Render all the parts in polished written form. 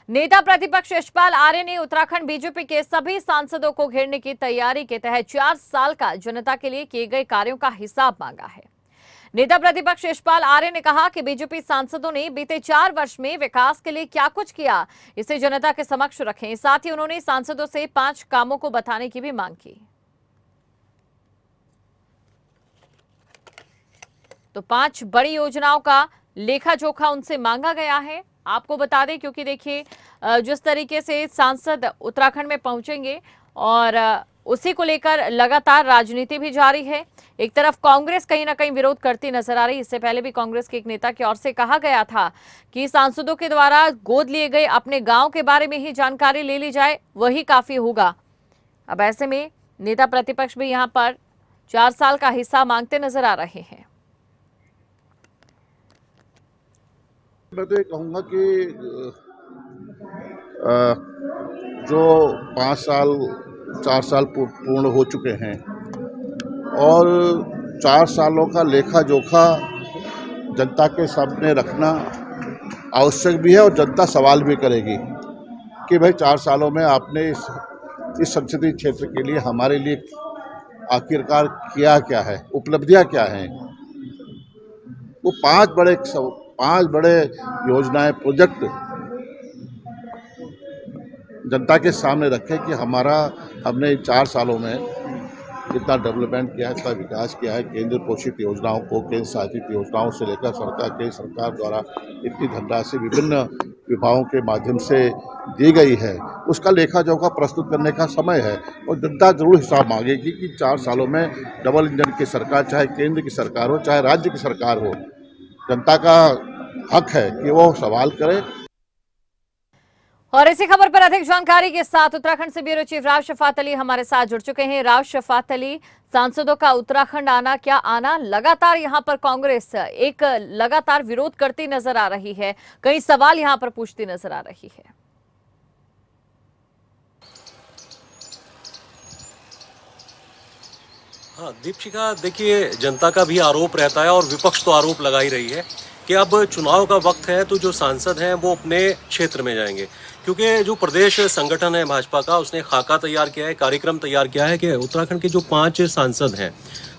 नेता प्रतिपक्ष यशपाल आर्य ने उत्तराखंड बीजेपी के सभी सांसदों को घेरने की तैयारी के तहत 4 साल का जनता के लिए किए गए कार्यों का हिसाब मांगा है। नेता प्रतिपक्ष यशपाल आर्य ने कहा कि बीजेपी सांसदों ने बीते 4 वर्ष में विकास के लिए क्या कुछ किया, इसे जनता के समक्ष रखें। साथ ही उन्होंने सांसदों से 5 कामों को बताने की भी मांग की। तो 5 बड़ी योजनाओं का लेखा जोखा उनसे मांगा गया है। आपको बता दें, क्योंकि देखिए जिस तरीके से सांसद उत्तराखंड में पहुंचेंगे और उसी को लेकर लगातार राजनीति भी जारी है। एक तरफ कांग्रेस कहीं ना कहीं विरोध करती नजर आ रही। इससे पहले भी कांग्रेस के एक नेता की ओर से कहा गया था कि सांसदों के द्वारा गोद लिए गए अपने गांव के बारे में ही जानकारी ले ली जाए, वही काफी होगा। अब ऐसे में नेता प्रतिपक्ष भी यहां पर 4 साल का हिस्सा मांगते नजर आ रहे हैं। मैं तो ये कहूँगा कि जो 5 साल 4 साल पूर्ण हो चुके हैं और 4 सालों का लेखा जोखा जनता के सामने रखना आवश्यक भी है और जनता सवाल भी करेगी कि भाई 4 सालों में आपने इस संसदीय क्षेत्र के लिए हमारे लिए आखिरकार किया क्या है, उपलब्धियां क्या हैं। वो 5 बड़े योजनाएं, प्रोजेक्ट जनता के सामने रखे कि हमने 4 सालों में जितना डेवलपमेंट किया है, इतना विकास किया है। केंद्र पोषित योजनाओं को, केंद्र शासित योजनाओं से लेकर सरकार द्वारा इतनी धनराशि विभिन्न विभागों के माध्यम से दी गई है, उसका लेखा जोखा प्रस्तुत करने का समय है। और जनता जरूर हिसाब मांगेगी कि 4 सालों में डबल इंजन की सरकार, चाहे केंद्र की सरकार हो चाहे राज्य की सरकार हो, जनता का हक है कि वो सवाल करे। और इसी खबर पर अधिक जानकारी के साथ उत्तराखंड से ब्यूरो चीफ राव शफात अली हमारे साथ जुड़ चुके हैं। राव शफात अली, सांसदों का उत्तराखंड आना क्या आना, लगातार यहां पर कांग्रेस एक लगातार विरोध करती नजर आ रही है, कई सवाल यहां पर पूछती नजर आ रही है। हाँ दीपशिखा, देखिए जनता का भी आरोप रहता है और विपक्ष तो आरोप लगा ही रही है कि अब चुनाव का वक्त है तो जो सांसद हैं वो अपने क्षेत्र में जाएंगे, क्योंकि जो प्रदेश संगठन है भाजपा का, उसने खाका तैयार किया है, कार्यक्रम तैयार किया है कि उत्तराखंड के जो 5 सांसद हैं,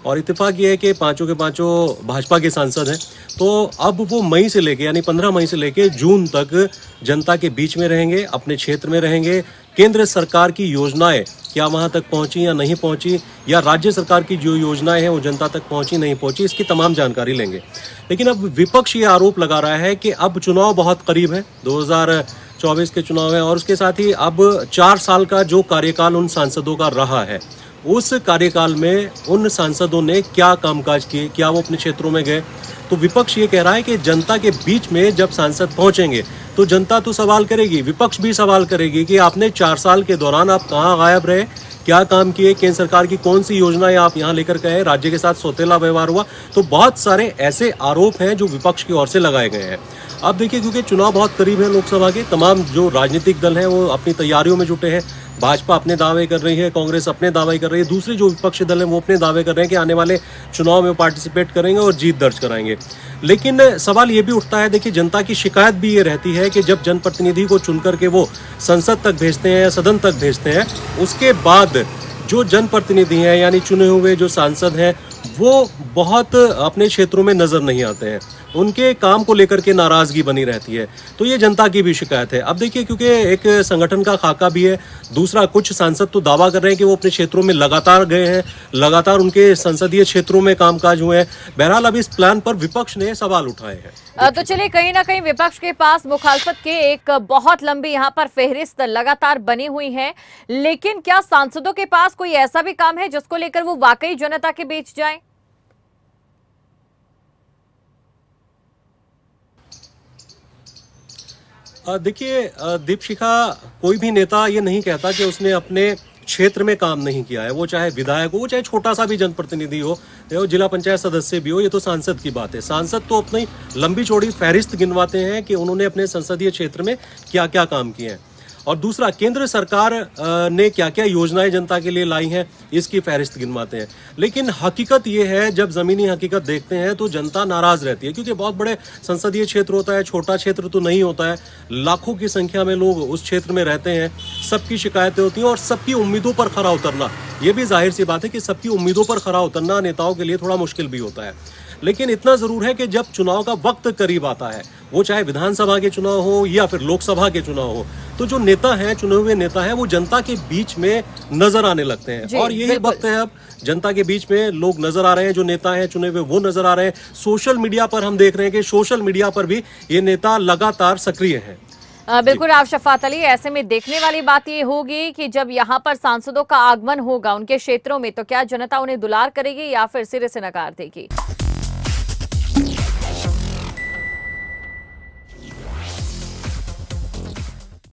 और इत्तेफाक ये है कि पांचों के पांचों भाजपा के सांसद हैं, तो अब वो मई से लेके यानी 15 मई से लेके जून तक जनता के बीच में रहेंगे, अपने क्षेत्र में रहेंगे। केंद्र सरकार की योजनाएं क्या वहां तक पहुंची या नहीं पहुंची, या राज्य सरकार की जो योजनाएं हैं वो जनता तक पहुंची नहीं पहुंची, इसकी तमाम जानकारी लेंगे। लेकिन अब विपक्ष ये आरोप लगा रहा है कि अब चुनाव बहुत करीब है, 2024 के चुनाव है, और उसके साथ ही अब 4 साल का जो कार्यकाल उन सांसदों का रहा है, उस कार्यकाल में उन सांसदों ने क्या कामकाज किए, क्या वो अपने क्षेत्रों में गए। तो विपक्ष ये कह रहा है कि जनता के बीच में जब सांसद पहुंचेंगे तो जनता तो सवाल करेगी, विपक्ष भी सवाल करेगी कि आपने 4 साल के दौरान आप कहाँ गायब रहे, क्या काम किए, केंद्र सरकार की कौन सी योजनाएं आप यहाँ लेकर गए, राज्य के साथ सौतेला व्यवहार हुआ। तो बहुत सारे ऐसे आरोप हैं जो विपक्ष की ओर से लगाए गए हैं। अब देखिए, क्योंकि चुनाव बहुत करीब है, लोकसभा के तमाम जो राजनीतिक दल हैं वो अपनी तैयारियों में जुटे हैं। भाजपा अपने दावे कर रही है, कांग्रेस अपने दावे कर रही है, दूसरे जो विपक्षी दल हैं वो अपने दावे कर रहे हैं कि आने वाले चुनाव में पार्टिसिपेट करेंगे और जीत दर्ज कराएंगे। लेकिन सवाल ये भी उठता है, देखिए जनता की शिकायत भी ये रहती है कि जब जनप्रतिनिधि को चुन करके वो संसद तक भेजते हैं, सदन तक भेजते हैं, उसके बाद जो जनप्रतिनिधि हैं यानी चुने हुए जो सांसद हैं वो बहुत अपने क्षेत्रों में नजर नहीं आते हैं, उनके काम को लेकर के नाराजगी बनी रहती है। तो ये जनता की भी शिकायत है। अब देखिए, क्योंकि एक संगठन का खाका भी है, दूसरा कुछ सांसद तो दावा कर रहे हैं कि वो अपने क्षेत्रों में लगातार गए हैं, लगातार उनके संसदीय क्षेत्रों में कामकाज हुए हैं। बहरहाल अब इस प्लान पर विपक्ष ने सवाल उठाए हैं। तो चलिए, कहीं ना कहीं विपक्ष के पास मुखालफत के एक बहुत लंबी यहाँ पर फेहरिस्त लगातार बनी हुई है, लेकिन क्या सांसदों के पास कोई ऐसा भी काम है जिसको लेकर वो वाकई जनता के बीच जाए? देखिए दीपशिखा, कोई भी नेता ये नहीं कहता कि उसने अपने क्षेत्र में काम नहीं किया है, वो चाहे विधायक हो, चाहे छोटा सा भी जनप्रतिनिधि हो, जिला पंचायत सदस्य भी हो, ये तो सांसद की बात है। सांसद तो अपनी लंबी चौड़ी फहरिस्त गिनवाते हैं कि उन्होंने अपने संसदीय क्षेत्र में क्या क्या काम किए हैं। और दूसरा, केंद्र सरकार ने क्या क्या योजनाएं जनता के लिए लाई हैं इसकी फहरिस्त गिनवाते हैं। लेकिन हकीकत ये है, जब जमीनी हकीकत देखते हैं तो जनता नाराज रहती है, क्योंकि बहुत बड़े संसदीय क्षेत्र होता है, छोटा क्षेत्र तो नहीं होता है, लाखों की संख्या में लोग उस क्षेत्र में रहते हैं, सबकी शिकायतें होती हैं और सबकी उम्मीदों पर खरा उतरना, ये भी जाहिर सी बात है कि सबकी उम्मीदों पर खरा उतरना नेताओं के लिए थोड़ा मुश्किल भी होता है। लेकिन इतना जरूर है कि जब चुनाव का वक्त करीब आता है, वो चाहे विधानसभा के चुनाव हो या फिर लोकसभा के चुनाव हो, तो जो नेता हैं, चुने हुए नेता हैं, वो जनता के बीच में नजर आने लगते हैं। और यही वक्त है, अब जनता के बीच में लोग नजर आ रहे हैं, जो नेता हैं चुने हुए वो नजर आ रहे हैं। सोशल मीडिया पर हम देख रहे हैं कि सोशल मीडिया पर भी ये नेता लगातार सक्रिय हैं। बिल्कुल राव शफात अली, ऐसे में देखने वाली बात ये होगी कि जब यहाँ पर सांसदों का आगमन होगा उनके क्षेत्रों में, तो क्या जनता उन्हें दुलार करेगी या फिर सिरे से नकार देगी।